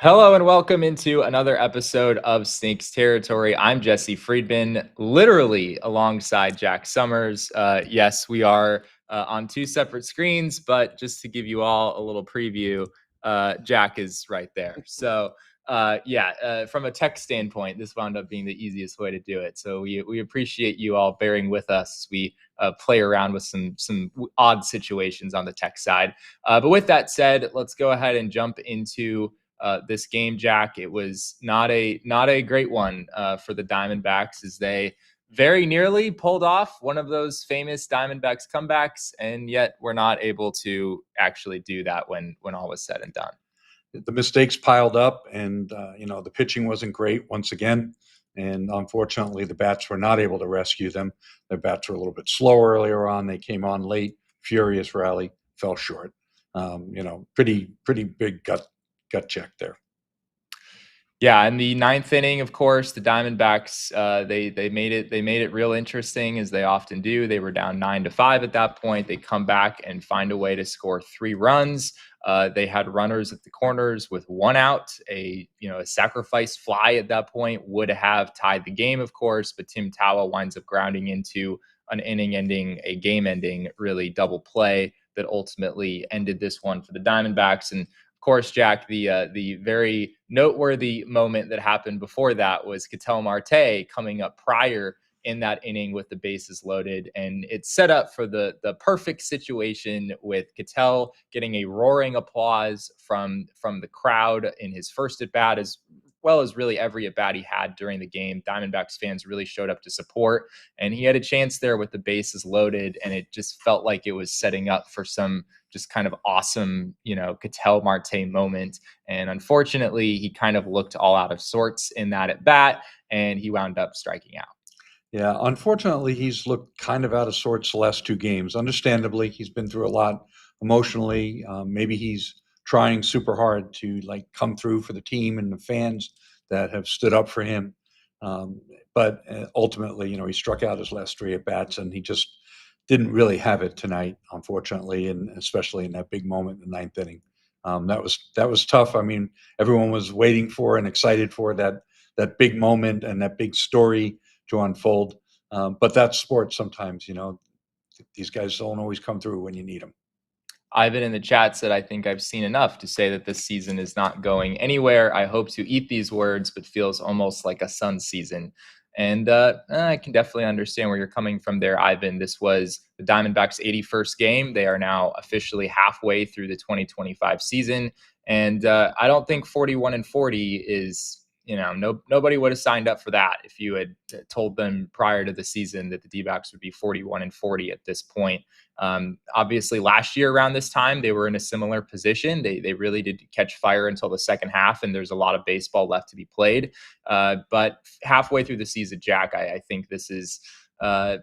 Hello and welcome into another episode of Snakes Territory. I'm Jesse Friedman, literally alongside Jack Sommers. Yes, we are on two separate screens, but just to give you all a little preview, Jack is right there. So, from a tech standpoint, this wound up being the easiest way to do it. So we appreciate you all bearing with us. We play around with some odd situations on the tech side. But with that said, let's go ahead and jump into this game, Jack. It was not a great one for the Diamondbacks, as they very nearly pulled off one of those famous Diamondbacks comebacks, and yet we're not able to actually do that when all was said and done. The mistakes piled up, and the pitching wasn't great once again. And unfortunately, the bats were not able to rescue them. Their bats were a little bit slow earlier on. They came on late, furious rally, fell short. Pretty big gut check there. Yeah, in the ninth inning, of course, the Diamondbacks they made it real interesting, as they often do. They were down 9-5 at that point. They come back and find a way to score 3 runs. They had runners at the corners with 1 out. A sacrifice fly at that point would have tied the game, of course, but Tim Tawa winds up grounding into an inning-ending, a game-ending, really double play that ultimately ended this one for the Diamondbacks. And of course, Jack, the very noteworthy moment that happened before that was Ketel Marte coming up prior in that inning with the bases loaded, and it's set up for the perfect situation with Ketel getting a roaring applause from the crowd in his first at bat, as well as really every at bat he had during the game. Diamondbacks fans really showed up to support, and he had a chance there with the bases loaded, and it just felt like it was setting up for some just kind of awesome, Ketel Marte moment. And unfortunately, he kind of looked all out of sorts in that at bat, and he wound up striking out. Yeah, unfortunately, he's looked kind of out of sorts the last 2 games. Understandably, he's been through a lot emotionally. Maybe he's trying super hard to come through for the team and the fans that have stood up for him. But ultimately, he struck out his last 3 at bats, and he just didn't really have it tonight, unfortunately, and especially in that big moment in the 9th inning. That was tough. I mean, everyone was waiting for and excited for that big moment and that big story to unfold. But that's sports sometimes. These guys don't always come through when you need them. Ivan in the chat said, I think I've seen enough to say that this season is not going anywhere. I hope to eat these words, but feels almost like a Sun season. And I can definitely understand where you're coming from there, Ivan. This was the Diamondbacks' 81st game. They are now officially halfway through the 2025 season. And I don't think 41-40 is, nobody would have signed up for that if you had told them prior to the season that the D-backs would be 41-40 at this point. Obviously, last year around this time, they were in a similar position. They really did catch fire until the second half, and there's a lot of baseball left to be played. But halfway through the season, Jack, I think this is, it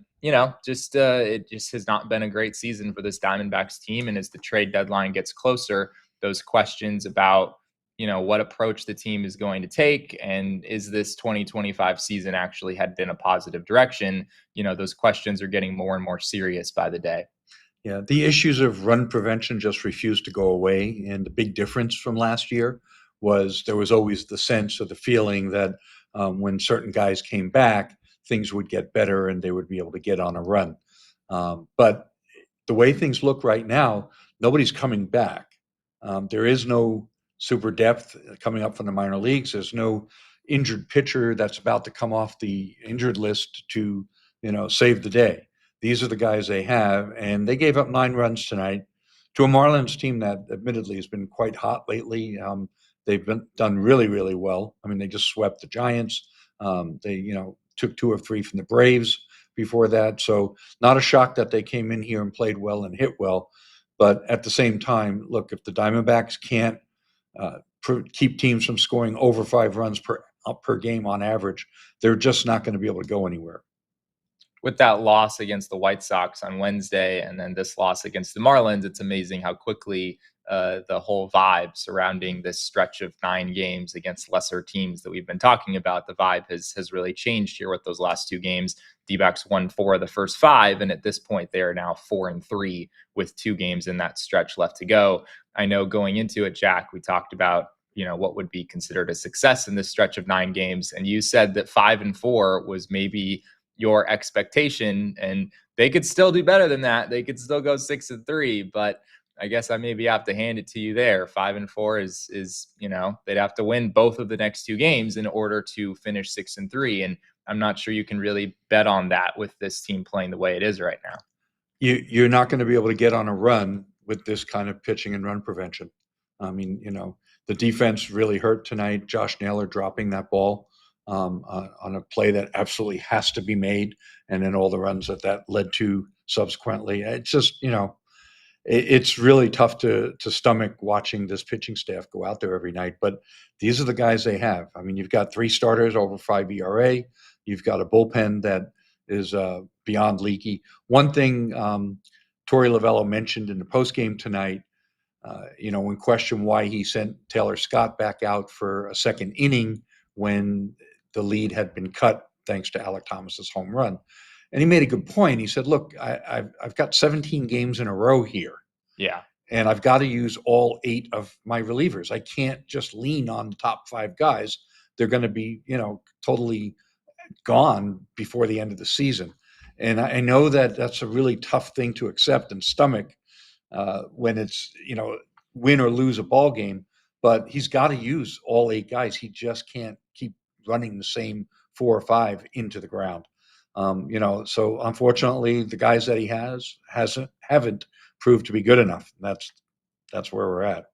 just has not been a great season for this Diamondbacks team. And as the trade deadline gets closer, those questions about, what approach the team is going to take, and is this 2025 season actually headed in a positive direction? Those questions are getting more and more serious by the day. Yeah, the issues of run prevention just refused to go away. And the big difference from last year was there was always the sense or the feeling that when certain guys came back, things would get better and they would be able to get on a run. But the way things look right now, nobody's coming back. There is no super depth coming up from the minor leagues. There's no injured pitcher that's about to come off the injured list to, save the day. These are the guys they have, and they gave up 9 runs tonight to a Marlins team that admittedly has been quite hot lately. They've done really, really well. I mean, they just swept the Giants. They, took 2 or 3 from the Braves before that. So not a shock that they came in here and played well and hit well. But at the same time, look, if the Diamondbacks can't keep teams from scoring over 5 runs per game on average, they're just not going to be able to go anywhere. With that loss against the White Sox on Wednesday and then this loss against the Marlins, it's amazing how quickly the whole vibe surrounding this stretch of 9 games against lesser teams that we've been talking about, the vibe has really changed here with those last 2 games. D-backs won 4 of the first 5, and at this point they are now 4-3 with 2 games in that stretch left to go. I know going into it, Jack, we talked about what would be considered a success in this stretch of 9 games. And you said that 5-4 was maybe your expectation, and they could still do better than that. They could still go 6-3, but I guess I maybe have to hand it to you there. 5-4 is they'd have to win both of the next 2 games in order to finish 6-3, and I'm not sure you can really bet on that with this team playing the way it is right now. You're not going to be able to get on a run with this kind of pitching and run prevention. I mean, the defense really hurt tonight. Josh Naylor dropping that ball on a play that absolutely has to be made, and then all the runs that led to subsequently. It's just, it's really tough to stomach watching this pitching staff go out there every night. But these are the guys they have. I mean, you've got 3 starters over 5 ERA. You've got a bullpen that is beyond leaky. One thing Torey Lovullo mentioned in the postgame tonight, when questioned why he sent Tayler Scott back out for a second inning when the lead had been cut thanks to Alek Thomas's home run. And he made a good point. He said, look, I've got 17 games in a row here. Yeah. And I've got to use all 8 of my relievers. I can't just lean on the top 5 guys. They're going to be, totally gone before the end of the season. And I know that that's a really tough thing to accept and stomach when it's, win or lose a ball game. But he's got to use all 8 guys. He just can't keep running the same 4 or 5 into the ground. So unfortunately, the guys that he haven't proved to be good enough. That's where we're at.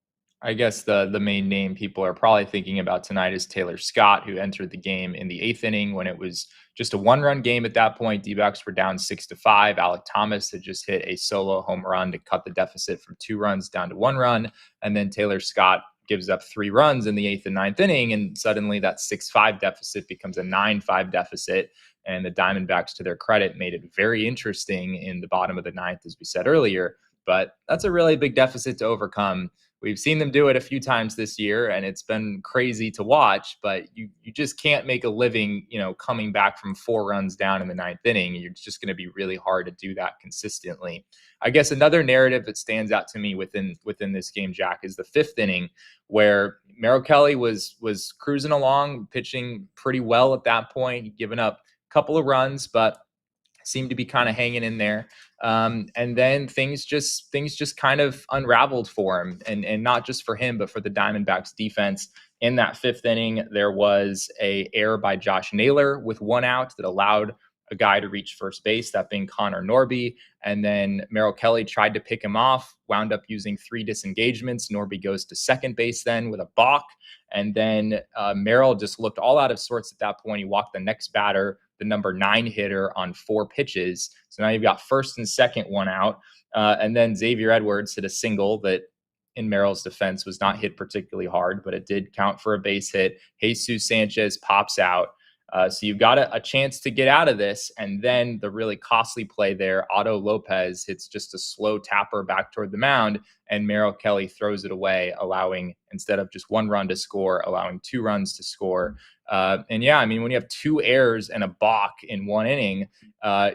I guess the main name people are probably thinking about tonight is Tayler Scott, who entered the game in the 8th inning when it was just a 1-run game at that point. D-backs were down 6-5. Alek Thomas had just hit a solo home run to cut the deficit from 2 runs down to 1 run. And then Tayler Scott gives up 3 runs in the 8th and 9th inning. And suddenly that 6-5 deficit becomes a 9-5 deficit. And the Diamondbacks, to their credit, made it very interesting in the bottom of the 9th, as we said earlier. But that's a really big deficit to overcome. We've seen them do it a few times this year, and it's been crazy to watch, but you just can't make a living, coming back from 4 runs down in the 9th inning. It's just going to be really hard to do that consistently. I guess another narrative that stands out to me within this game, Jack, is the 5th inning, where Merrill Kelly was cruising along, pitching pretty well at that point. He'd given up a couple of runs, but seemed to be kind of hanging in there. And then things just kind of unraveled for him, and not just for him, but for the Diamondbacks defense. In that 5th inning, there was a error by Josh Naylor with 1 out that allowed a guy to reach first base, that being Connor Norby. And then Merrill Kelly tried to pick him off, wound up using 3 disengagements. Norby goes to second base then with a balk. And then Merrill just looked all out of sorts at that point. He walked the next batter, the number 9 hitter, on 4 pitches. So now you've got first and second, 1 out. And then Xavier Edwards hit a single that, in Merrill's defense, was not hit particularly hard, but it did count for a base hit. Jesus Sanchez pops out. So you've got a chance to get out of this. And then the really costly play there, Otto Lopez hits just a slow tapper back toward the mound, and Merrill Kelly throws it away, allowing, instead of just 1 run to score, allowing 2 runs to score. And yeah, I mean, when you have 2 errors and a balk in 1 inning,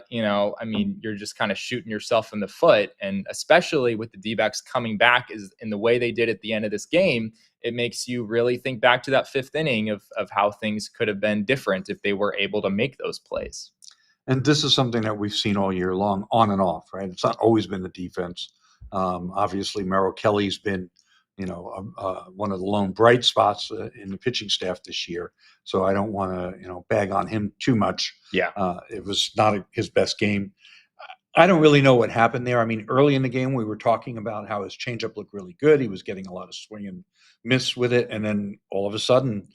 you're just kind of shooting yourself in the foot. And especially with the D-backs coming back in the way they did at the end of this game, it makes you really think back to that 5th inning of how things could have been different if they were able to make those plays. And this is something that we've seen all year long, on and off, right? It's not always been the defense. Obviously, Merrill Kelly's been, one of the lone bright spots in the pitching staff this year. So I don't want to, bag on him too much. Yeah. It was not his best game. I don't really know what happened there. I mean, early in the game, we were talking about how his changeup looked really good. He was getting a lot of swing and miss with it. And then all of a sudden,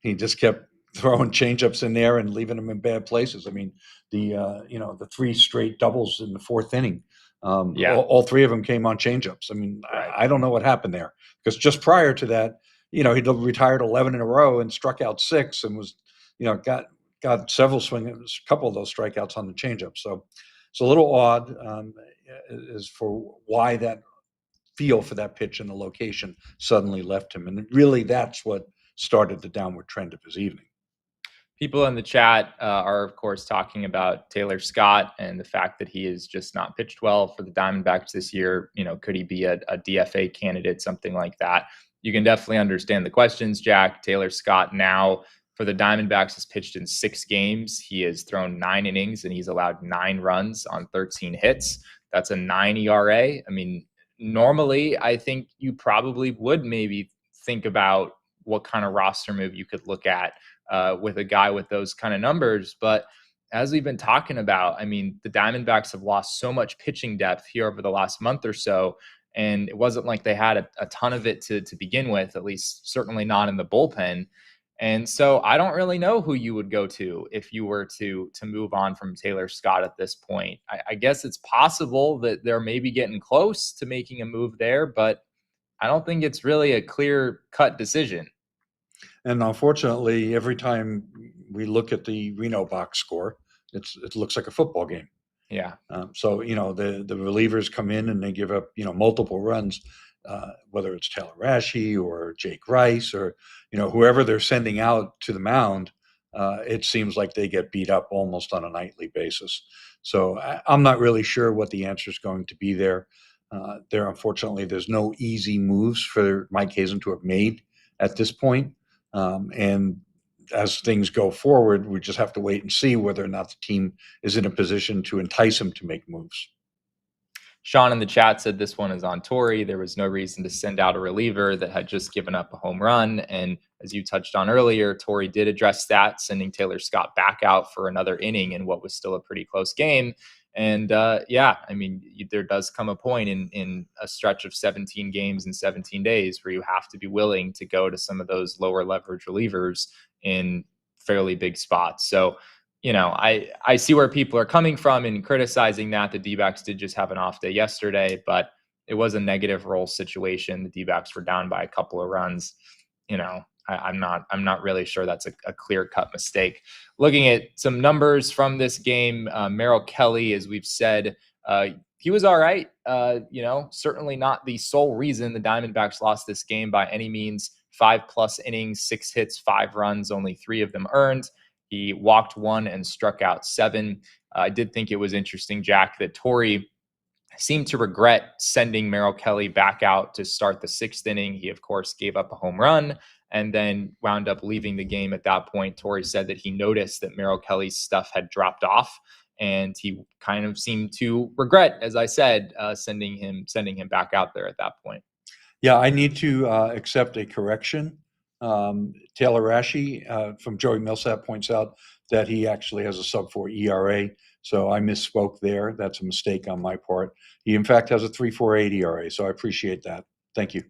he just kept throwing changeups in there and leaving them in bad places. I mean, the 3 straight doubles in the 4th inning, all 3 of them came on changeups. I mean, right. I don't know what happened there, because just prior to that, he'd retired 11 in a row and struck out 6 and was, got several swings, a couple of those strikeouts on the changeup. So it's a little odd as for why that feel for that pitch and the location suddenly left him. And really, that's what started the downward trend of his evening. People in the chat are, of course, talking about Tayler Scott and the fact that he has just not pitched well for the Diamondbacks this year. Could he be a DFA candidate, something like that? you can definitely understand the questions, Jack. Tayler Scott now for the Diamondbacks has pitched in 6 games. He has thrown 9 innings and he's allowed 9 runs on 13 hits. That's a 9 ERA. I mean, normally I think you probably would maybe think about what kind of roster move you could look at with a guy with those kind of numbers. But as we've been talking about, I mean, the Diamondbacks have lost so much pitching depth here over the last month or so. And it wasn't like they had a ton of it to begin with, at least certainly not in the bullpen. And so I don't really know who you would go to if you were to move on from Tayler Scott at this point. I guess it's possible that they're maybe getting close to making a move there, but I don't think it's really a clear-cut decision. And unfortunately, every time we look at the Reno box score, it looks like a football game. Yeah. So, the relievers come in and they give up, multiple runs, whether it's Taylor Rashi or Jake Rice or, whoever they're sending out to the mound. It seems like they get beat up almost on a nightly basis. So I'm not really sure what the answer is going to be there. Unfortunately, there's no easy moves for Mike Hazen to have made at this point. And as things go forward, we just have to wait and see whether or not the team is in a position to entice him to make moves. Sean in the chat said this one is on Torey. There was no reason to send out a reliever that had just given up a home run. And as you touched on earlier, Torey did address that, sending Tayler Scott back out for another inning in what was still a pretty close game. And yeah, I mean, there does come a point in a stretch of 17 games in 17 days where you have to be willing to go to some of those lower leverage relievers in fairly big spots. So, I see where people are coming from in criticizing that. The D-backs did just have an off day yesterday, but it was a negative role situation. The D-backs were down by a couple of runs. I'm not really sure that's a clear-cut mistake. Looking at some numbers from this game, Merrill Kelly, as we've said, he was all right. Certainly not the sole reason the Diamondbacks lost this game by any means. 5+ innings, 6 hits, 5 runs, only 3 of them earned. He walked 1 and struck out 7. I did think it was interesting, Jack, that Torey seemed to regret sending Merrill Kelly back out to start the 6th inning. He, of course, gave up a home run and then wound up leaving the game at that point. Torey said that he noticed that Merrill Kelly's stuff had dropped off, and he kind of seemed to regret, as I said, sending him back out there at that point. Yeah, I need to accept a correction. Taylor Rashi from Joey Millsap points out that he actually has a sub-4 ERA. So I misspoke there. That's a mistake on my part. He, in fact, has a 3.48 ERA. So I appreciate that. Thank you.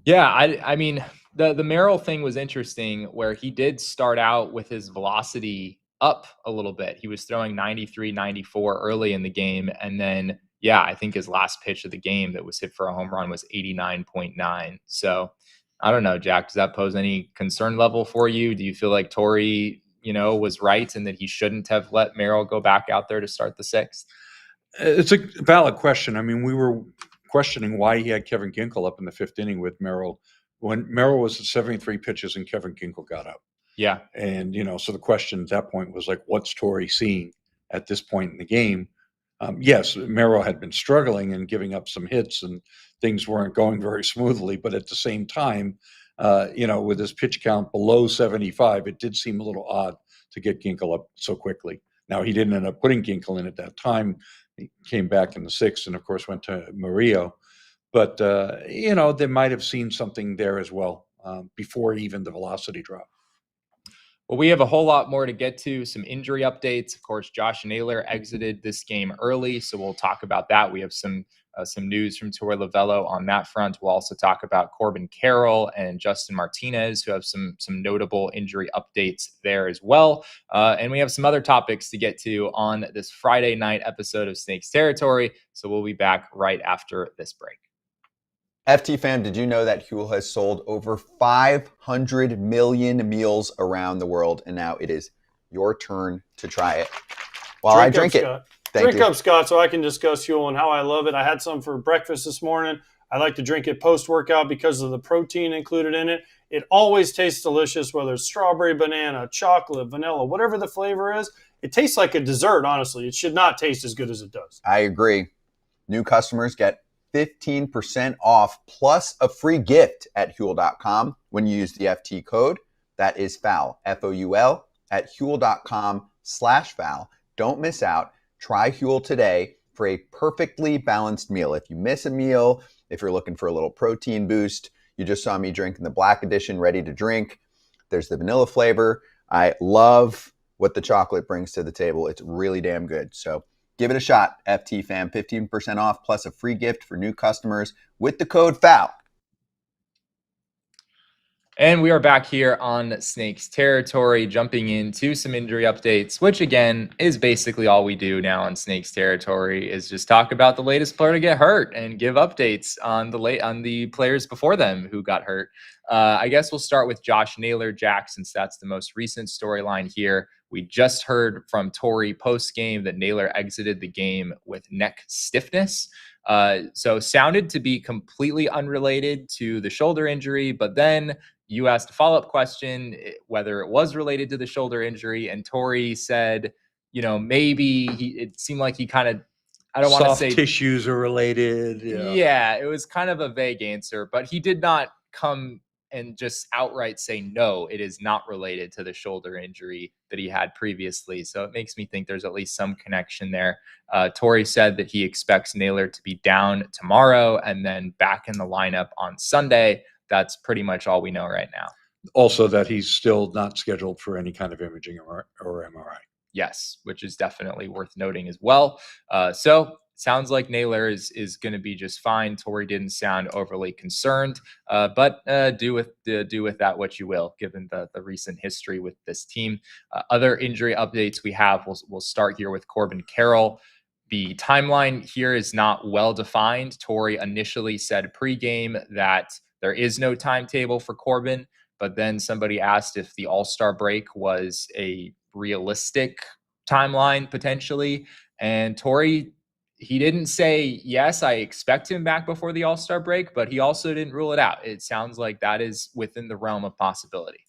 Yeah, I mean, the Merrill thing was interesting where he did start out with his velocity up a little bit. He was throwing 93, 94 early in the game. And then, yeah, I think his last pitch of the game that was hit for a home run was 89.9. So I don't know, Jack, does that pose any concern level for you? Do you feel like Torey, was right and that he shouldn't have let Merrill go back out there to start the 6th? It's a valid question. I mean, we were questioning why he had Kevin Ginkel up in the 5th inning with Merrill when Merrill was at 73 pitches and Kevin Ginkel got up. Yeah. And, so the question at that point was like, what's Torey seeing at this point in the game? Yes, Merrill had been struggling and giving up some hits and things weren't going very smoothly. But at the same time, with his pitch count below 75, it did seem a little odd to get Ginkel up so quickly. Now, he didn't end up putting Ginkel in at that time. He came back in the 6th and, of course, went to Murillo. But, they might have seen something there as well before even the velocity drop. Well, we have a whole lot more to get to, some injury updates. Of course, Josh Naylor exited this game early, so we'll talk about that. We have some news from Torey Lovullo on that front. We'll also talk about Corbin, Carroll, and Justin Martinez, who have some notable injury updates there as well. And we have some other topics to get to on this Friday night episode of Snakes Territory, so we'll be back right after this break. FT fam, did you know that Huel has sold over 500 million meals around the world, and now it is your turn to try it. While I drink it. Drink up, Scott, so I can discuss Huel and how I love it. I had some for breakfast this morning. I like to drink it post-workout because of the protein included in it. It always tastes delicious, whether it's strawberry, banana, chocolate, vanilla, whatever the flavor is. It tastes like a dessert, honestly. It should not taste as good as it does. I agree. New customers get 15% off plus a free gift at Huel.com when you use the FT code. That is FOUL, F-O-U-L, at Huel.com/foul. Don't miss out. Try Huel today for a perfectly balanced meal. If you miss a meal, if you're looking for a little protein boost, you just saw me drinking the Black Edition ready to drink. There's the vanilla flavor. I love what the chocolate brings to the table. It's really damn good. So give it a shot, FT fam. 15% off plus a free gift for new customers with the code FOUL. And we are back here on Snakes Territory, jumping into some injury updates, which again is basically all we do now on Snakes Territory, is just talk about the latest player to get hurt and give updates on the players before them who got hurt. I guess we'll start with Josh Naylor, Jack, since that's the most recent storyline here. We just heard from Torey post-game that Naylor exited the game with neck stiffness. So sounded to be completely unrelated to the shoulder injury, but then you asked a follow-up question whether it was related to the shoulder injury, and Torey said, maybe it seemed like he kind of, I don't want to say soft tissues are related. Yeah, it was kind of a vague answer, but he did not come and just outright say, no, it is not related to the shoulder injury that he had previously. So it makes me think there's at least some connection there. Torey said that he expects Naylor to be down tomorrow and then back in the lineup on Sunday. That's pretty much all we know right now. Also that he's still not scheduled for any kind of imaging or MRI. Yes, which is definitely worth noting as well. So sounds like Naylor is going to be just fine. Torey didn't sound overly concerned, but do with that what you will, given the recent history with this team. Other injury updates we have, we'll start here with Corbin Carroll. The timeline here is not well defined. Torey initially said pregame that there is no timetable for Corbin, but then somebody asked if the All-Star break was a realistic timeline potentially. And Torey, he didn't say, yes, I expect him back before the All-Star break, but he also didn't rule it out. It sounds like that is within the realm of possibility.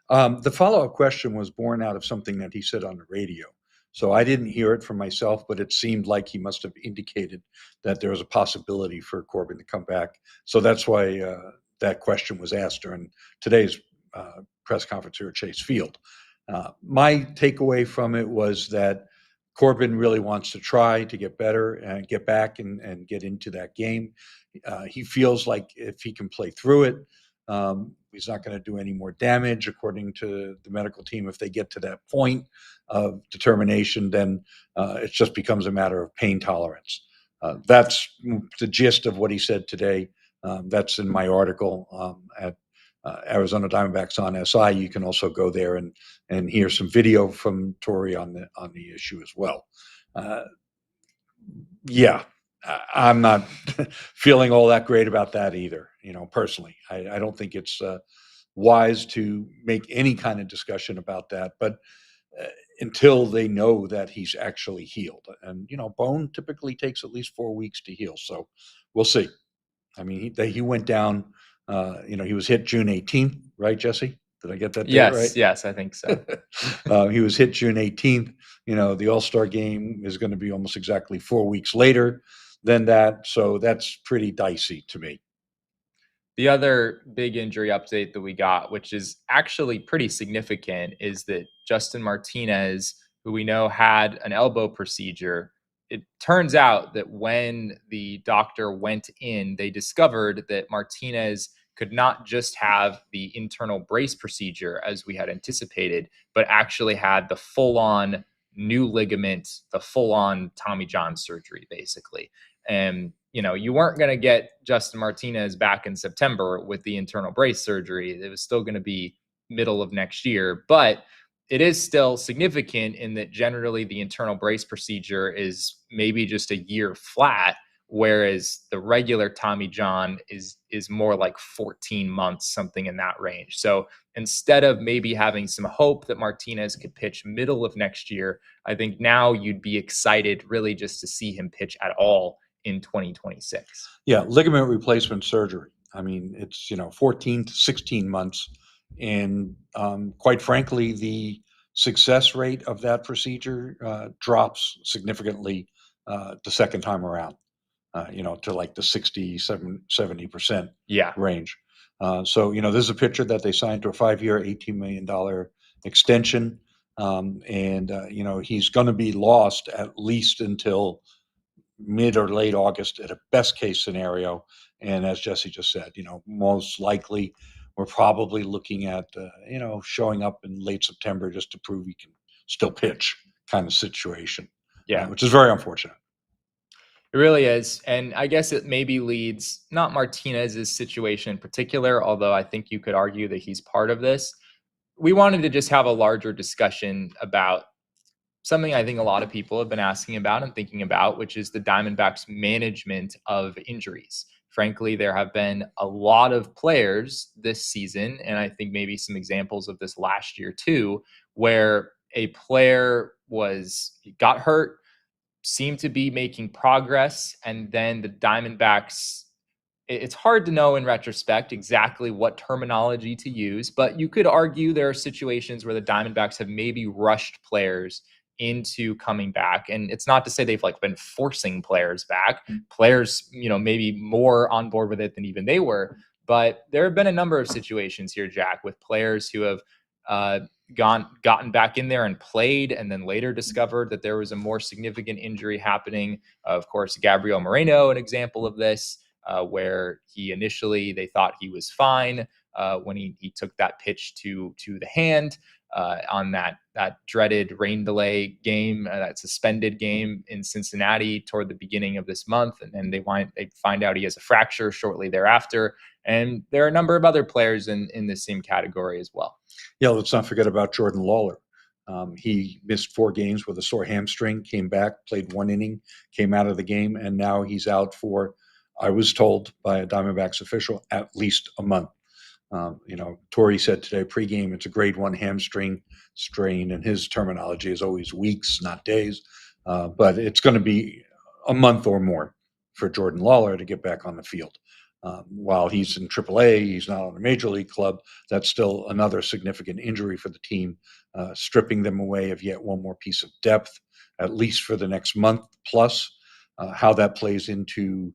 The follow-up question was born out of something that he said on the radio. So I didn't hear it from myself, but it seemed like he must have indicated that there was a possibility for Corbin to come back. So that's why that question was asked during today's press conference here at Chase Field. My takeaway from it was that Corbin really wants to try to get better and get back and get into that game. He feels like if he can play through it, he's not going to do any more damage, according to the medical team. If they get to that point of determination, then it just becomes a matter of pain tolerance. That's the gist of what he said today. That's in my article at Arizona Diamondbacks on SI. You can also go there and hear some video from Torey on the issue as well. Yeah, I'm not feeling all that great about that either. Personally, I don't think it's wise to make any kind of discussion about that. But until they know that he's actually healed, and bone typically takes at least 4 weeks to heal, so we'll see. I mean, he went down. He was hit June 18th, right, Jesse? Did I get that date right? Yes, I think so. He was hit June 18th. The All-Star game is going to be almost exactly 4 weeks later than that. So that's pretty dicey to me. The other big injury update that we got, which is actually pretty significant, is that Justin Martinez, who we know had an elbow procedure, it turns out that when the doctor went in, they discovered that Martinez could not just have the internal brace procedure as we had anticipated, but actually had the full-on new ligament, the full-on Tommy John surgery, basically. And, you weren't going to get Justin Martinez back in September with the internal brace surgery. It was still going to be middle of next year, but it is still significant in that generally the internal brace procedure is maybe just a year flat, whereas the regular Tommy John is more like 14 months, something in that range. So instead of maybe having some hope that Martinez could pitch middle of next year, I think now you'd be excited really just to see him pitch at all in 2026. Yeah, ligament replacement surgery. I mean, it's 14 to 16 months. And quite frankly, the success rate of that procedure drops significantly the second time around. to like the 70% Yeah. range. So, this is a pitcher that they signed to a 5-year, $18 million extension. He's going to be lost at least until mid or late August at a best case scenario. And as Jesse just said, most likely we're probably looking at, showing up in late September just to prove he can still pitch kind of situation. Yeah. Which is very unfortunate. It really is. And I guess it maybe leads not Martinez's situation in particular, although I think you could argue that he's part of this. We wanted to just have a larger discussion about something I think a lot of people have been asking about and thinking about, which is the Diamondbacks' management of injuries. Frankly, there have been a lot of players this season, and I think maybe some examples of this last year too, where a player got hurt, seemed to be making progress, and then the Diamondbacks, it's hard to know in retrospect exactly what terminology to use, but you could argue there are situations where the Diamondbacks have maybe rushed players into coming back. And it's not to say they've been forcing players back. Players, maybe more on board with it than even they were. But there have been a number of situations here, Jack, with players who have gotten back in there and played, and then later discovered that there was a more significant injury happening. Of course, Gabriel Moreno, an example of this, where they thought he was fine when he took that pitch to the hand on that dreaded rain delay game, that suspended game in Cincinnati toward the beginning of this month, and then they find out he has a fracture shortly thereafter. And there are a number of other players in the same category as well. Yeah, let's not forget about Jordan Lawler. He missed 4 games with a sore hamstring, came back, played 1 inning, came out of the game, and now he's out for, I was told by a Diamondbacks official, at least a month. Torey said today pregame, it's a grade 1 hamstring strain, and his terminology is always weeks, not days. But it's going to be a month or more for Jordan Lawler to get back on the field. While he's in AAA, he's not on a major league club. That's still another significant injury for the team, stripping them away of yet one more piece of depth, at least for the next month plus. How that plays into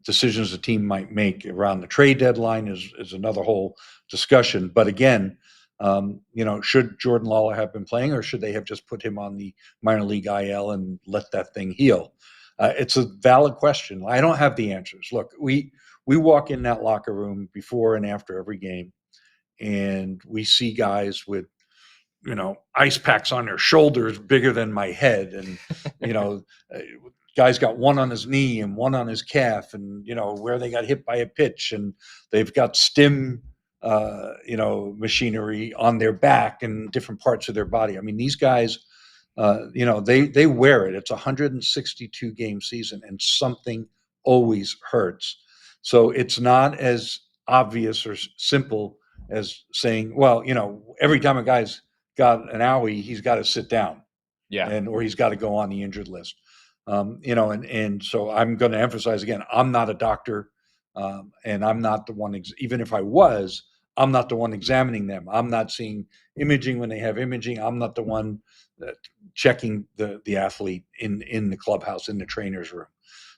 decisions the team might make around the trade deadline is another whole discussion. But again, should Jordan Lawler have been playing, or should they have just put him on the minor league IL and let that thing heal? It's a valid question. I don't have the answers. Look, we walk in that locker room before and after every game, and we see guys with, ice packs on their shoulders bigger than my head. And, guy's got one on his knee and one on his calf, and, where they got hit by a pitch, and they've got stim, machinery on their back and different parts of their body. I mean, these guys, they wear it. It's a 162 game season, and something always hurts. So it's not as obvious or simple as saying, well, every time a guy's got an owie, he's got to sit down, or he's got to go on the injured list. And so I'm going to emphasize again, I'm not a doctor, and I'm not the one, even if I was, I'm not the one examining them. I'm not seeing imaging when they have imaging. I'm not the one checking the athlete in the clubhouse, in the trainer's room.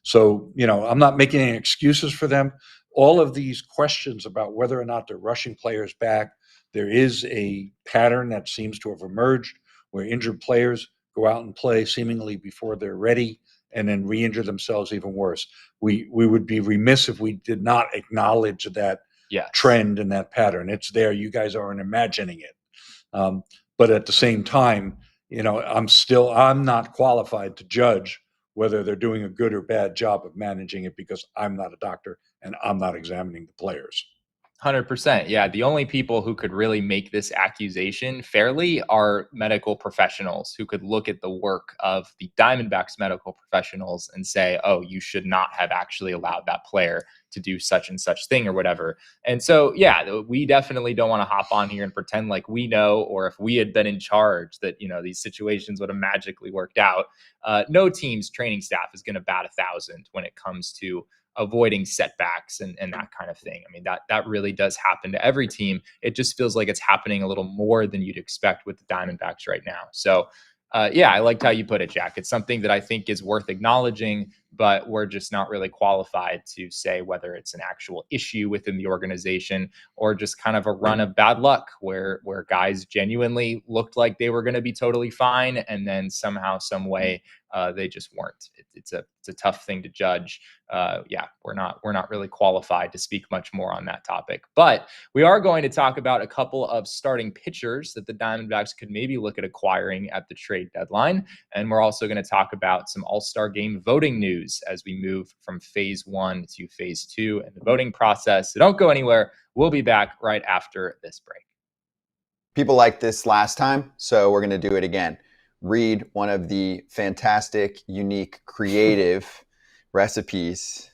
So, I'm not making any excuses for them. All of these questions about whether or not they're rushing players back, there is a pattern that seems to have emerged where injured players go out and play seemingly before they're ready and then re-injure themselves even worse. We would be remiss if we did not acknowledge that trend and that pattern. It's there. You guys aren't imagining it. But at the same time, I'm not qualified to judge whether they're doing a good or bad job of managing it, because I'm not a doctor and I'm not examining the players. 100%. Yeah. The only people who could really make this accusation fairly are medical professionals who could look at the work of the Diamondbacks medical professionals and say, oh, you should not have actually allowed that player to do such and such thing or whatever. And so, yeah, we definitely don't want to hop on here and pretend like we know, or if we had been in charge, that, these situations would have magically worked out. No team's training staff is going to bat 1,000 when it comes to avoiding setbacks and that kind of thing. I mean, that really does happen to every team. It just feels like it's happening a little more than you'd expect with the Diamondbacks right now. So, I liked how you put it, Jack. It's something that I think is worth acknowledging, but we're just not really qualified to say whether it's an actual issue within the organization or just kind of a run of bad luck where guys genuinely looked like they were going to be totally fine, and then somehow, some way, they just weren't. It's a tough thing to judge. We're not really qualified to speak much more on that topic, but we are going to talk about a couple of starting pitchers that the Diamondbacks could maybe look at acquiring at the trade deadline, and we're also going to talk about some All-Star Game voting news as we move from phase 1 to phase 2 in the voting process. So don't go anywhere. We'll be back right after this break. People liked this last time, so we're going to do it again. Read one of the fantastic, unique, creative dishes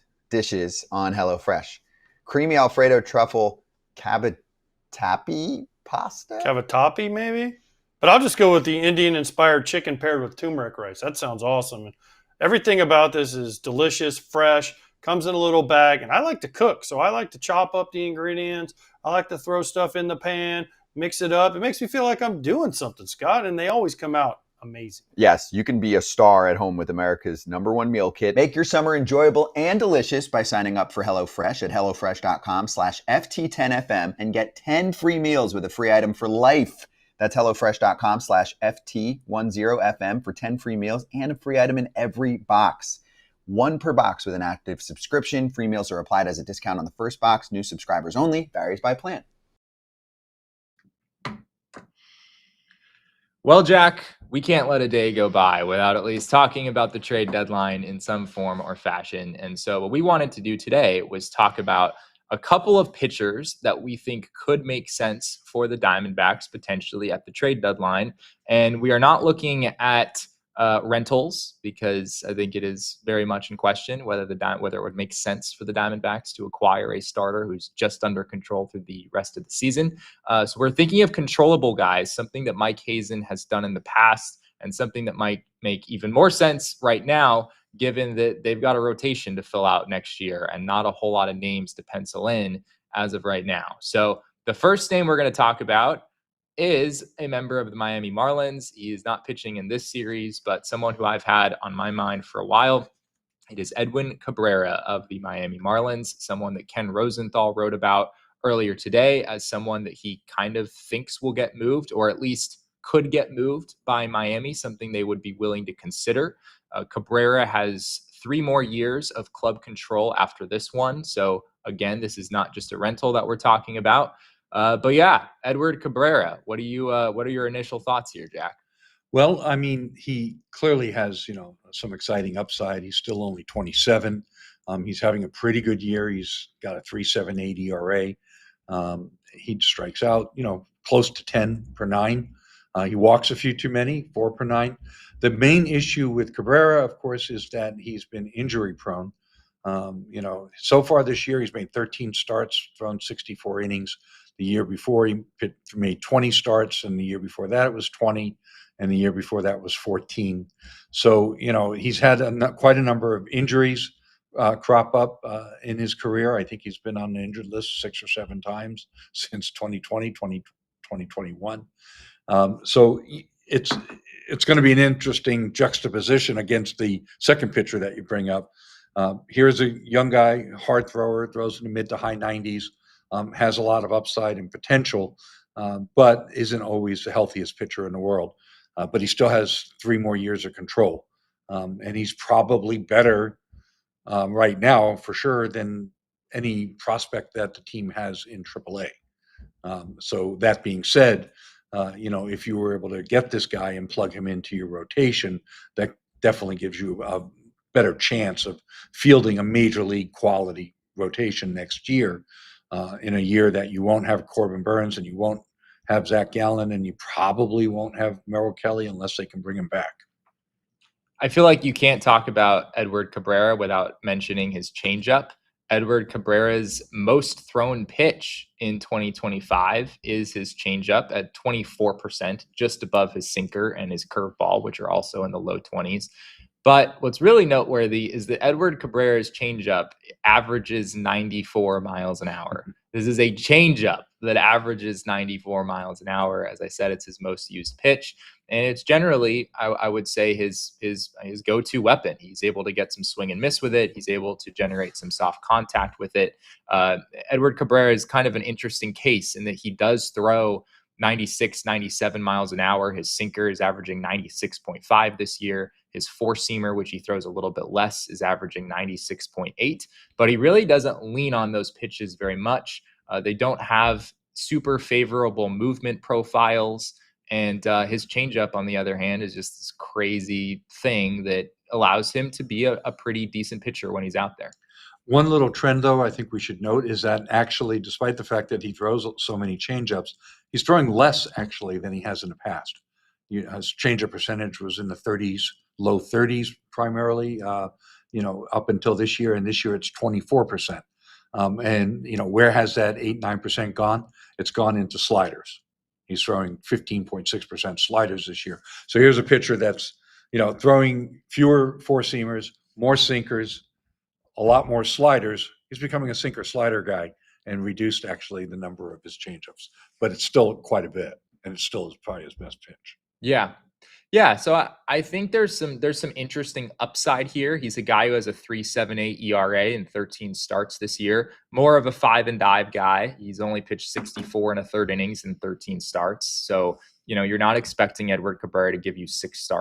on HelloFresh. Creamy Alfredo truffle cavatappi pasta? Cavatappi, maybe? But I'll just go with the Indian-inspired chicken paired with turmeric rice. That sounds awesome. Everything about this is delicious, fresh, comes in a little bag, and I like to cook, so I like to chop up the ingredients. I like to throw stuff in the pan, mix it up. It makes me feel like I'm doing something, Scott, and they always come out amazing. Yes, you can be a star at home with America's #1 meal kit. Make your summer enjoyable and delicious by signing up for HelloFresh at HelloFresh.com/FT10FM and get 10 free meals with a free item for life. That's HelloFresh.com/FT10FM for 10 free meals and a free item in every box. 1 per box with an active subscription. Free meals are applied as a discount on the first box. New subscribers only. Varies by plan. Well, Jack, we can't let a day go by without at least talking about the trade deadline in some form or fashion. And so what we wanted to do today was talk about a couple of pitchers that we think could make sense for the Diamondbacks potentially at the trade deadline. And we are not looking at rentals, because I think it is very much in question whether it would make sense for the Diamondbacks to acquire a starter who's just under control through the rest of the season. So we're thinking of controllable guys, something that Mike Hazen has done in the past and something that might make even more sense right now, given that they've got a rotation to fill out next year and not a whole lot of names to pencil in as of right now. So the first name we're going to talk about is a member of the Miami Marlins. He is not pitching in this series, but someone who I've had on my mind for a while. It is Edwin Cabrera of the Miami Marlins, someone that Ken Rosenthal wrote about earlier today as someone that he kind of thinks will get moved, or at least could get moved by Miami, something they would be willing to consider. Cabrera has 3 more years of club control after this one. So again, this is not just a rental that we're talking about. But yeah, Edward Cabrera, what are your initial thoughts here, Jack? Well, I mean, he clearly has, some exciting upside. He's still only 27. He's having a pretty good year. He's got a 3.78 ERA. He strikes out, close to 10 per 9. He walks a few too many, 4 per 9. The main issue with Cabrera, of course, is that he's been injury prone. So far this year, he's made 13 starts, thrown 64 innings. The year before, he made 20 starts, and the year before that, it was 20, and the year before that was 14. So, he's had quite a number of injuries crop up in his career. I think he's been on the injured list 6 or 7 times since 2021. So it's going to be an interesting juxtaposition against the second pitcher that you bring up. Here's a young guy, hard thrower, throws in the mid to high 90s. Has a lot of upside and potential, but isn't always the healthiest pitcher in the world. But he still has 3 more years of control. And he's probably better right now, for sure, than any prospect that the team has in AAA. So that being said, if you were able to get this guy and plug him into your rotation, that definitely gives you a better chance of fielding a major league quality rotation next year. In a year that you won't have Corbin Burns and you won't have Zach Gallen and you probably won't have Merrill Kelly unless they can bring him back. I feel like you can't talk about Edward Cabrera without mentioning his changeup. Edward Cabrera's most thrown pitch in 2025 is his changeup at 24%, just above his sinker and his curveball, which are also in the low 20s. But what's really noteworthy is that Edward Cabrera's changeup averages 94 miles an hour. This is a changeup that averages 94 miles an hour. As I said, it's his most used pitch, and it's generally, I would say, his go-to weapon. He's able to get some swing and miss with it. He's able to generate some soft contact with it. Edward Cabrera is kind of an interesting case in that he does throw 96, 97 miles an hour. His sinker is averaging 96.5 this year. His four-seamer, which he throws a little bit less, is averaging 96.8. But he really doesn't lean on those pitches very much. They don't have super favorable movement profiles. And his changeup, on the other hand, is just this crazy thing that allows him to be a pretty decent pitcher when he's out there. One little trend, though, I think we should note is that actually, despite the fact that he throws so many changeups, he's throwing less actually than he has in the past. His changeup percentage was in the 30s, low 30s primarily, up until this year. And this year it's 24%. And where has that 8-9% gone? It's gone into sliders. He's throwing 15.6% sliders this year. So here's a pitcher that's, throwing fewer four-seamers, more sinkers, a lot more sliders. He's becoming a sinker slider guy and reduced actually the number of his changeups, but it's still quite a bit, and it still is probably his best pitch. Yeah. So I think there's some interesting upside here. He's a guy who has a 3.78 ERA in 13 starts this year, more of a 5-and-dive guy. He's only pitched 64 and a third innings in 13 starts. So, you're not expecting Edward Cabrera to give you 6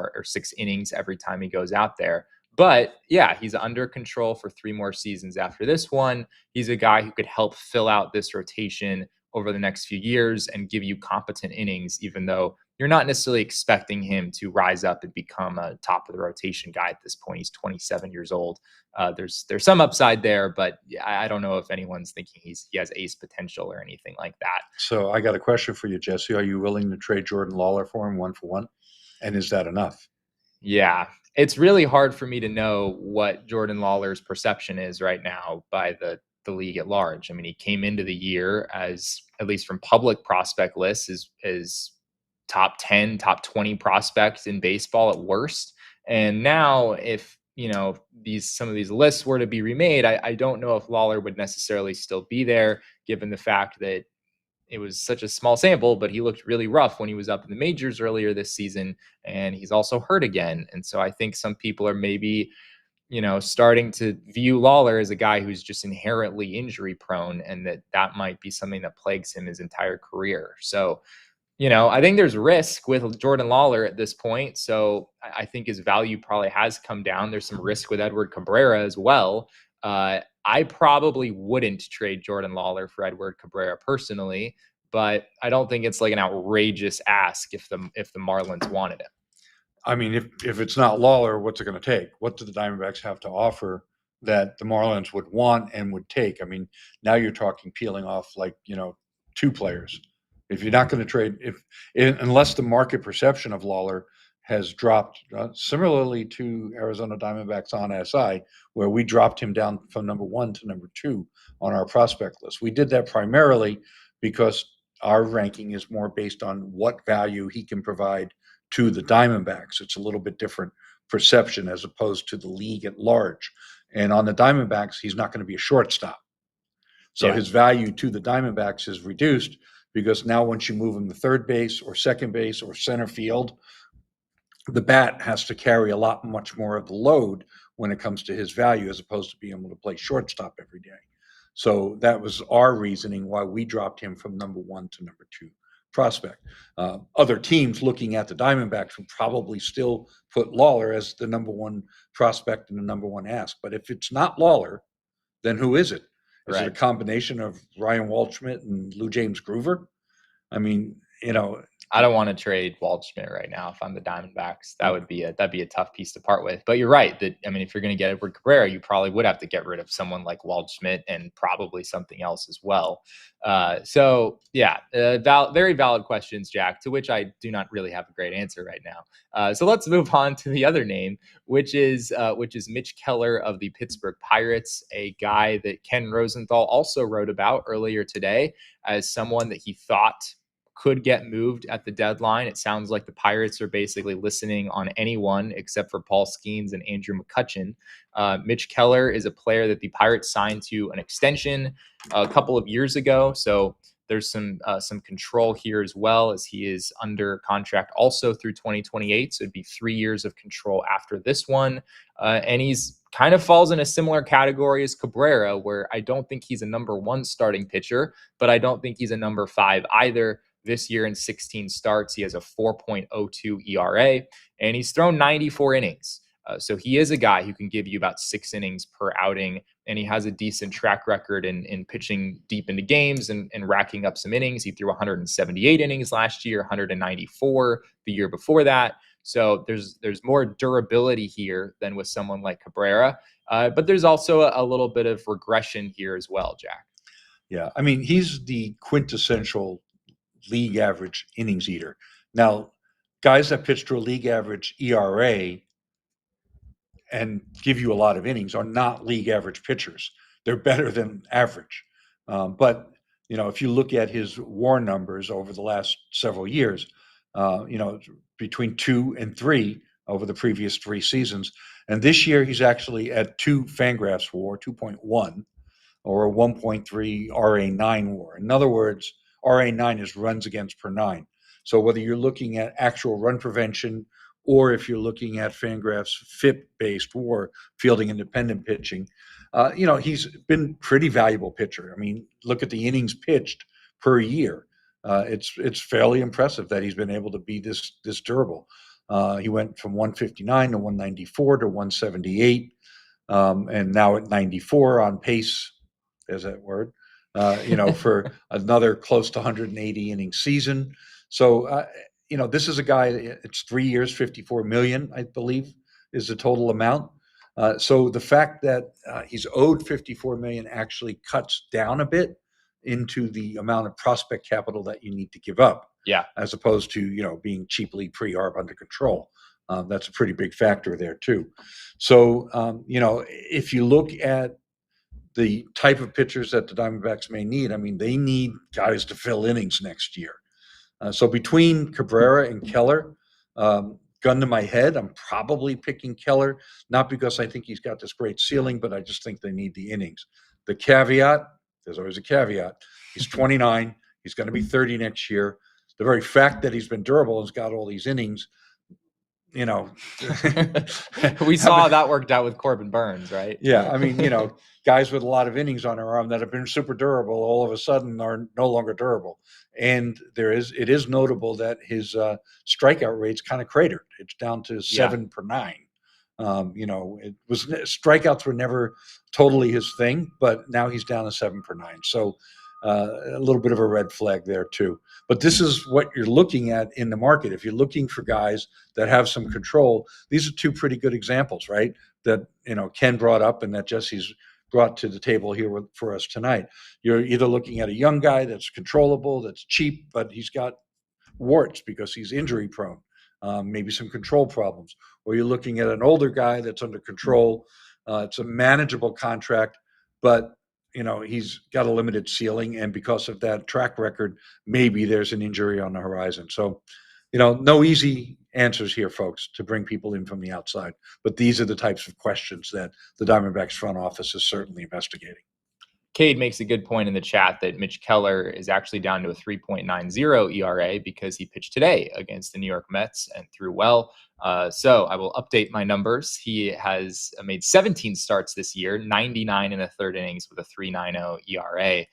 innings every time he goes out there. But yeah, he's under control for 3 more seasons after this one. He's a guy who could help fill out this rotation over the next few years and give you competent innings, even though you're not necessarily expecting him to rise up and become a top of the rotation guy at this point. He's 27 years old. There's some upside there, but I don't know if anyone's thinking he has ace potential or anything like that. So I got a question for you, Jesse. Are you willing to trade Jordan Lawler for him 1-for-1? And is that enough? Yeah, it's really hard for me to know what Jordan Lawler's perception is right now by the league at large. I mean, he came into the year as, at least from public prospect lists, is top 10, top 20 prospects in baseball at worst. And now if, some of these lists were to be remade, I don't know if Lawler would necessarily still be there, given the fact that it was such a small sample, but he looked really rough when he was up in the majors earlier this season, and he's also hurt again. And so I think some people are maybe, starting to view Lawler as a guy who's just inherently injury prone, and that might be something that plagues him his entire career. So, I think there's risk with Jordan Lawler at this point. So I think his value probably has come down. There's some risk with Edward Cabrera as well. I probably wouldn't trade Jordan Lawler for Edward Cabrera personally, but I don't think it's like an outrageous ask if the Marlins wanted him. I mean, if it's not Lawler, what's it going to take? What do the Diamondbacks have to offer that the Marlins would want and would take? I mean, now you're talking peeling off 2 players. If you're not going to trade, unless the market perception of Lawler has dropped, similarly to Arizona Diamondbacks on SI, where we dropped him down from number 1 to number 2 on our prospect list. We did that primarily because our ranking is more based on what value he can provide to the Diamondbacks. It's a little bit different perception as opposed to the league at large. And on the Diamondbacks, he's not going to be a shortstop. So his value to the Diamondbacks is reduced because now once you move him to third base or second base or center field, the bat has to carry much more of the load when it comes to his value as opposed to being able to play shortstop every day. So that was our reasoning why we dropped him from number 1 to number 2 prospect. Other teams looking at the Diamondbacks would probably still put Lawler as the number 1 prospect and the number 1 ask. But if it's not Lawler, then who is it? Is it a combination of Ryan Waldschmidt and Lou James Groover? I mean, I don't want to trade Waldschmidt right now if I'm the Diamondbacks. That'd be a tough piece to part with. But you're right that, I mean, if you're going to get Edward Cabrera, you probably would have to get rid of someone like Waldschmidt and probably something else as well. Very valid questions, Jack, to which I do not really have a great answer right now. So let's move on to the other name, which is Mitch Keller of the Pittsburgh Pirates, a guy that Ken Rosenthal also wrote about earlier today as someone that he thought could get moved at the deadline. It sounds like the Pirates are basically listening on anyone except for Paul Skeens and Andrew McCutchen. Mitch Keller is a player that the Pirates signed to an extension a couple of years ago. So there's some control here as well, as he is under contract also through 2028. So it'd be 3 years of control after this one. And he's kind of falls in a similar category as Cabrera, where I don't think he's a number 1 starting pitcher, but I don't think he's a number 5 either. This year in 16 starts, he has a 4.02 ERA, and he's thrown 94 innings. So he is a guy who can give you about 6 innings per outing, and he has a decent track record in pitching deep into games and racking up some innings. He threw 178 innings last year, 194 the year before that. So there's more durability here than with someone like Cabrera, but there's also a little bit of regression here as well, Jack. Yeah, I mean, he's the quintessential league average innings eater. Now, guys that pitch to a league average ERA and give you a lot of innings are not league average pitchers. They're better than average. But, if you look at his WAR numbers over the last several years, between 2 and 3 over the previous 3 seasons. And this year he's actually at 2 Fangraphs WAR, 2.1, or a 1.3 RA9 WAR. In other words, RA9 is runs against per 9. So whether you're looking at actual run prevention or if you're looking at Fangraphs FIP-based WAR, fielding independent pitching, he's been pretty valuable pitcher. I mean, look at the innings pitched per year. It's fairly impressive that he's been able to be this durable. He went from 159 to 194 to 178, and now at 94 on pace, there's that word, for another close to 180 inning season. So, this is a guy, it's 3 years, 54 million, I believe, is the total amount. So the fact that he's owed 54 million actually cuts down a bit into the amount of prospect capital that you need to give up. Yeah. As opposed to, being cheaply pre-arb under control. That's a pretty big factor there too. So, if you look at the type of pitchers that the Diamondbacks may need, I mean, they need guys to fill innings next year. So between Cabrera and Keller, gun to my head, I'm probably picking Keller, not because I think he's got this great ceiling, but I just think they need the innings. The caveat, there's always a caveat, he's 29, he's going to be 30 next year. The very fact that he's been durable and has got all these innings, we saw that worked out with Corbin Burns, right? Yeah, I mean, guys with a lot of innings on their arm that have been super durable all of a sudden are no longer durable. And it is notable that his strikeout rate's kind of cratered. It's down to 7 per 9. Strikeouts were never totally his thing, but now he's down to 7 per 9. So a little bit of a red flag there too. But this is what you're looking at in the market. If you're looking for guys that have some control, these are 2 pretty good examples, right? That, Ken brought up and that Jesse's brought to the table here for us tonight. You're either looking at a young guy that's controllable, that's cheap, but he's got warts because he's injury prone, maybe some control problems, or you're looking at an older guy that's under control. It's a manageable contract, but he's got a limited ceiling, and because of that track record, maybe there's an injury on the horizon. So, no easy answers here, folks, to bring people in from the outside. But these are the types of questions that the Diamondbacks front office is certainly investigating. Cade makes a good point in the chat that Mitch Keller is actually down to a 3.90 ERA because he pitched today against the New York Mets and threw well. So I will update my numbers. He has made 17 starts this year, 99 in the third innings with a 3.90 ERA.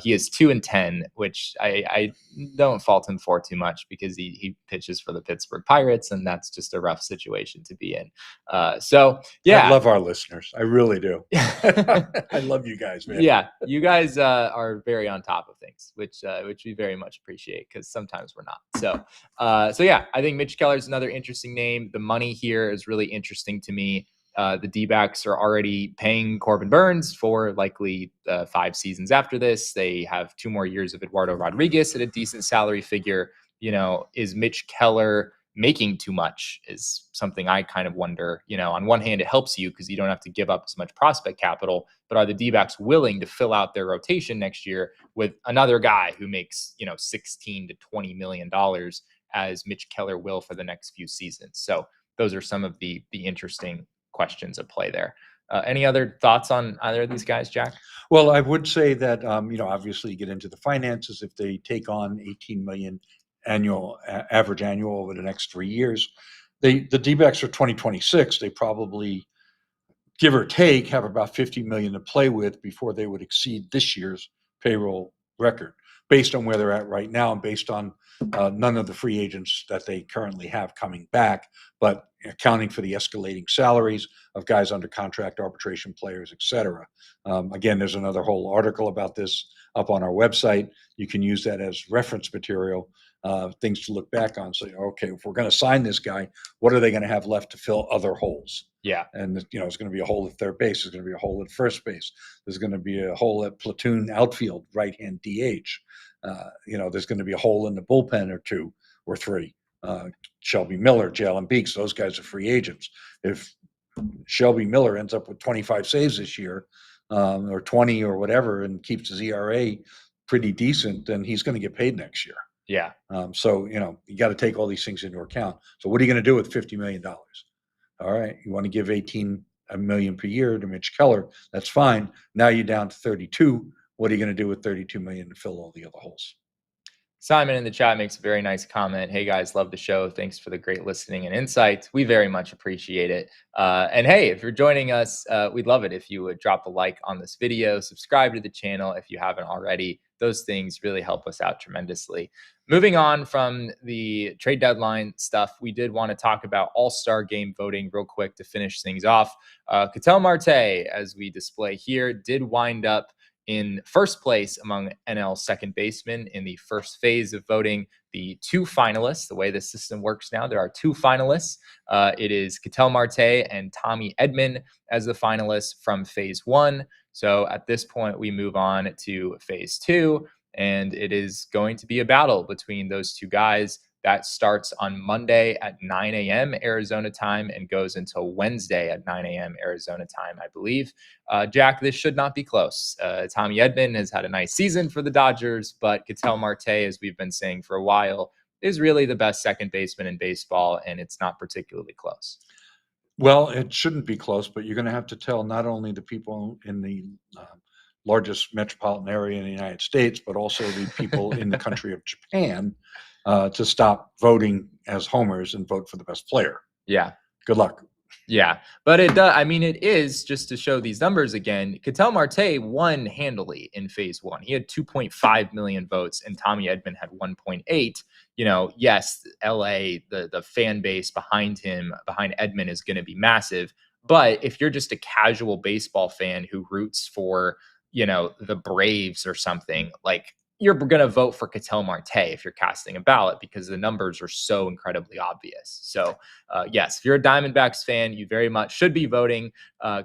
He is 2-10, which I don't fault him for too much because he pitches for the Pittsburgh Pirates, and that's just a rough situation to be in. So yeah, I love our listeners. I really do. I love you guys, man. Yeah, you guys are very on top of things, which we very much appreciate because sometimes we're not. So yeah, I think Mitch Keller is another interesting name. The money here is really interesting to me. The D-backs are already paying Corbin Burns for likely 5 seasons after this. They have 2 more years of Eduardo Rodriguez at a decent salary figure. Is Mitch Keller making too much is something I kind of wonder. On one hand, it helps you because you don't have to give up as much prospect capital, but are the D-backs willing to fill out their rotation next year with another guy who makes, $16 to $20 million as Mitch Keller will for the next few seasons? So those are some of the interesting questions at play there. Any other thoughts on either of these guys, Jack? Well, I would say that, obviously you get into the finances. If they take on 18 million average annual over the next 3 years, the D-backs for 2026, they probably, give or take, have about 50 million to play with before they would exceed this year's payroll record, based on where they're at right now and based on none of the free agents that they currently have coming back, but accounting for the escalating salaries of guys under contract, arbitration players, etc. Again, there's another whole article about this up on our website. You can use that as reference material, things to look back on. So, okay, if we're going to sign this guy, what are they going to have left to fill other holes? Yeah. And, it's going to be a hole at third base. There's going to be a hole at first base. There's going to be a hole at platoon outfield, right-hand DH. There's going to be a hole in the bullpen or two or three. Shelby Miller, Jalen Beeks, those guys are free agents. If Shelby Miller ends up with 25 saves this year, or 20 or whatever, and keeps his ERA pretty decent, then he's going to get paid next year. Yeah. So, you got to take all these things into account. So what are you going to do with $50 million? All right, you want to give 18 million per year to Mitch Keller. That's fine. Now you're down to 32. What are you going to do with 32 million to fill all the other holes? Simon in the chat makes a very nice comment. Hey guys, love the show. Thanks for the great listening and insight. We very much appreciate it. And hey, if you're joining us, we'd love it if you would drop a like on this video, subscribe to the channel if you haven't already. Those things really help us out tremendously. Moving on from the trade deadline stuff, we did want to talk about All-Star Game voting real quick to finish things off. Ketel Marte, as we display here, did wind up in first place among NL second basemen in the first phase of voting. The two finalists, the way the system works now, there are two finalists. It is Ketel Marte and Tommy Edman as the finalists from phase one. So at this point, we move on to phase two, and it is going to be a battle between those two guys. That starts on Monday at 9 a.m. Arizona time and goes until Wednesday at 9 a.m. Arizona time, I believe. Jack, this should not be close. Tommy Edman has had a nice season for the Dodgers, but Ketel Marte, as we've been saying for a while, is really the best second baseman in baseball, and it's not particularly close. Well, it shouldn't be close, but you're going to have to tell not only the people in the largest metropolitan area in the United States, but also the people in the country of Japan to stop voting as homers and vote for the best player. Yeah. Good luck. Yeah, but it does. I mean, it is, just to show these numbers again. Ketel Marte won handily in phase one. He had 2.5 million votes, and Tommy Edman had 1.8. Yes, LA, the fan base behind him, behind Edman, is going to be massive. But if you're just a casual baseball fan who roots for, the Braves or something, like, you're going to vote for Ketel Marte if you're casting a ballot because the numbers are so incredibly obvious. So, yes, if you're a Diamondbacks fan, you very much should be voting.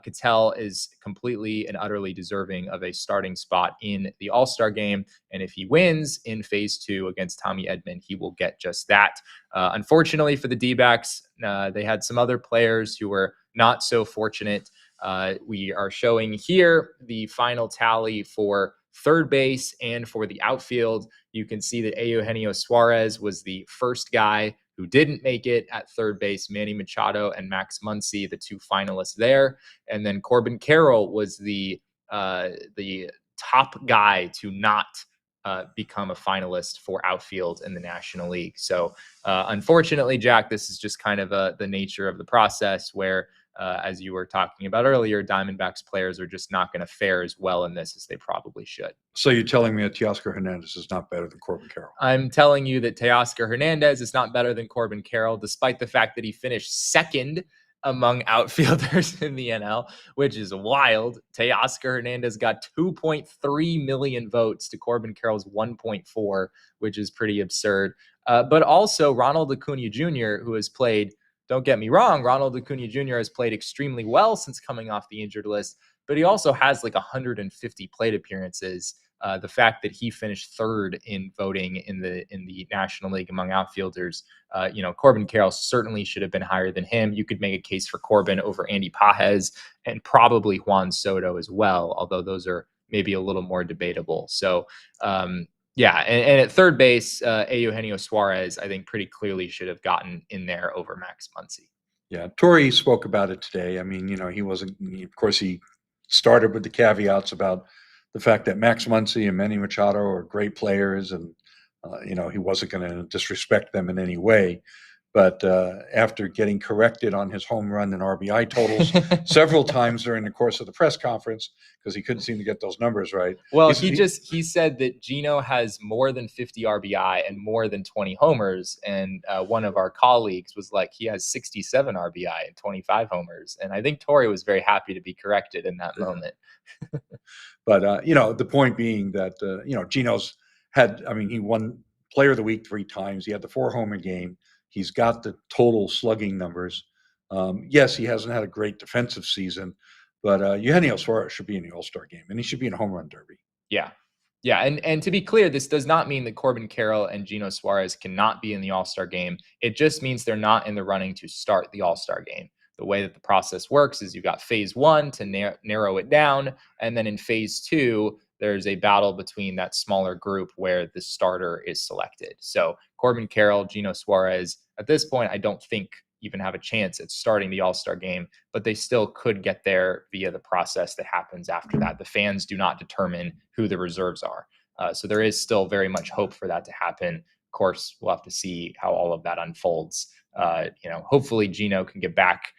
Ketel is completely and utterly deserving of a starting spot in the All-Star game. And if he wins in phase two against Tommy Edman, he will get just that. Unfortunately for the D-backs, they had some other players who were not so fortunate. We are showing here the final tally for third base and for the outfield. You can see that Eugenio Suárez was the first guy who didn't make it at third base. Manny Machado and Max Muncy, the two finalists there. And then Corbin Carroll was the top guy to not become a finalist for outfield in the National League. So unfortunately, Jack, this is just kind of the nature of the process where as you were talking about earlier, Diamondbacks players are just not going to fare as well in this as they probably should. So you're telling me that Teoscar Hernandez is not better than Corbin Carroll? I'm telling you that Teoscar Hernandez is not better than Corbin Carroll, despite the fact that he finished second among outfielders in the NL, which is wild. Teoscar Hernandez got 2.3 million votes to Corbin Carroll's 1.4, which is pretty absurd. But also Ronald Acuna Jr., who has played, don't get me wrong, Ronald Acuna Jr. has played extremely well since coming off the injured list, but he also has like 150 plate appearances the fact that he finished third in voting in the National League among outfielders, Corbin Carroll certainly should have been higher than him. You could make a case for Corbin over Andy Pages and probably Juan Soto as well, although those are maybe a little more debatable. So, and at third base, Eugenio Suárez, I think pretty clearly should have gotten in there over Max Muncy. Yeah, Torey spoke about it today. I mean, he wasn't, of course, he started with the caveats about the fact that Max Muncy and Manny Machado are great players, and he wasn't going to disrespect them in any way. But after getting corrected on his home run and RBI totals several times during the course of the press conference, because he couldn't seem to get those numbers right. Well, he said that Gino has more than 50 RBI and more than 20 homers. And one of our colleagues was like, he has 67 RBI and 25 homers. And I think Torey was very happy to be corrected in that moment. But, the point being that, Gino's he won Player of the Week 3 times. He had the 4-homer game. He's got the total slugging numbers. Yes, he hasn't had a great defensive season, but Eugenio Suárez should be in the All-Star game, and he should be in a home run derby. Yeah. Yeah, and to be clear, this does not mean that Corbin Carroll and Gino Suárez cannot be in the All-Star game. It just means they're not in the running to start the All-Star game. The way that the process works is you've got phase 1 to narrow it down, and then in phase 2, there's a battle between that smaller group where the starter is selected. So Corbin Carroll, Gino Suárez, at this point, I don't think even have a chance at starting the All-Star game, but they still could get there via the process that happens after that. The fans do not determine who the reserves are. So there is still very much hope for that to happen. Of course, we'll have to see how all of that unfolds. Hopefully Gino can get back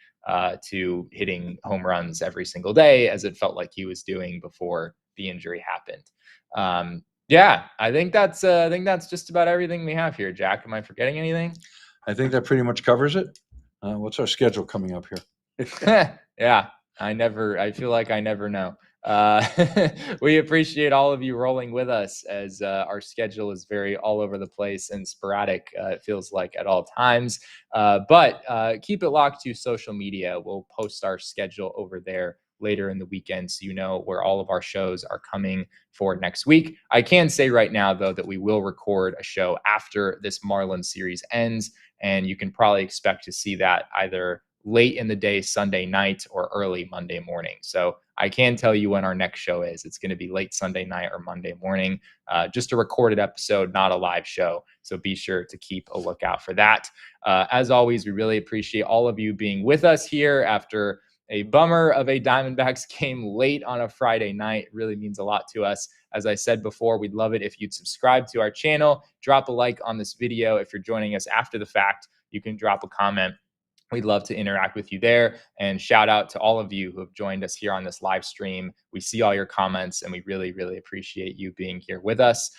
to hitting home runs every single day, as it felt like he was doing before the injury happened. I think that's just about everything we have here. Jack, am I forgetting anything? I think that pretty much covers it. What's our schedule coming up here? Yeah, I feel like I never know. We appreciate all of you rolling with us, as our schedule is very all over the place and sporadic, it feels like, at all times. But keep it locked to social media. We'll post our schedule over there later in the weekend, so you know where all of our shows are coming for next week. I can say right now, though, that we will record a show after this Marlins series ends, and you can probably expect to see that either late in the day Sunday night or early Monday morning. So I can tell you when our next show is. It's going to be late Sunday night or Monday morning, just a recorded episode, not a live show. So be sure to keep a lookout for that. As always, we really appreciate all of you being with us here after a bummer of a Diamondbacks game late on a Friday night. It really means a lot to us. As I said before, we'd love it if you'd subscribe to our channel, drop a like on this video. If you're joining us after the fact, you can drop a comment. We'd love to interact with you there, and shout out to all of you who have joined us here on this live stream. We see all your comments, and we really, really appreciate you being here with us.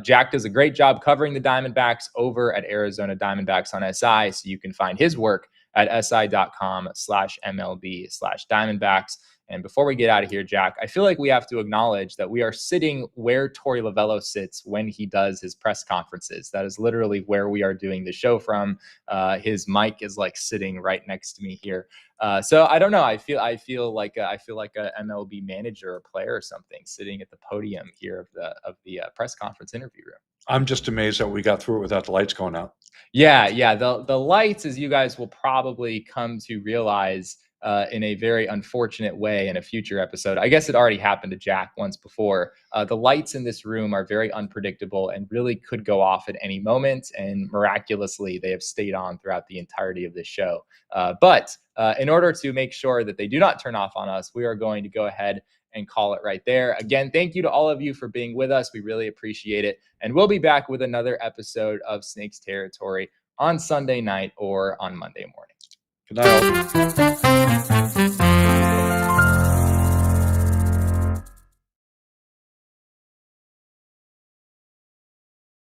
Jack does a great job covering the Diamondbacks over at Arizona Diamondbacks on SI, so you can find his work at si.com/MLB/Diamondbacks. And before we get out of here, Jack, I feel like we have to acknowledge that we are sitting where Torey Lovullo sits when he does his press conferences. That is literally where we are doing the show from. His mic is like sitting right next to me here. So I don't know. I feel like a MLB manager or player or something sitting at the podium here of the press conference interview room. I'm just amazed that we got through it without the lights going out. Yeah. The lights, as you guys will probably come to realize, in a very unfortunate way in a future episode. I guess it already happened to Jack once before. The lights in this room are very unpredictable and really could go off at any moment. And miraculously, they have stayed on throughout the entirety of this show. But in order to make sure that they do not turn off on us, we are going to go ahead and call it right there. Again, thank you to all of you for being with us. We really appreciate it. And we'll be back with another episode of Snakes Territory on Sunday night or on Monday morning. Good night, all.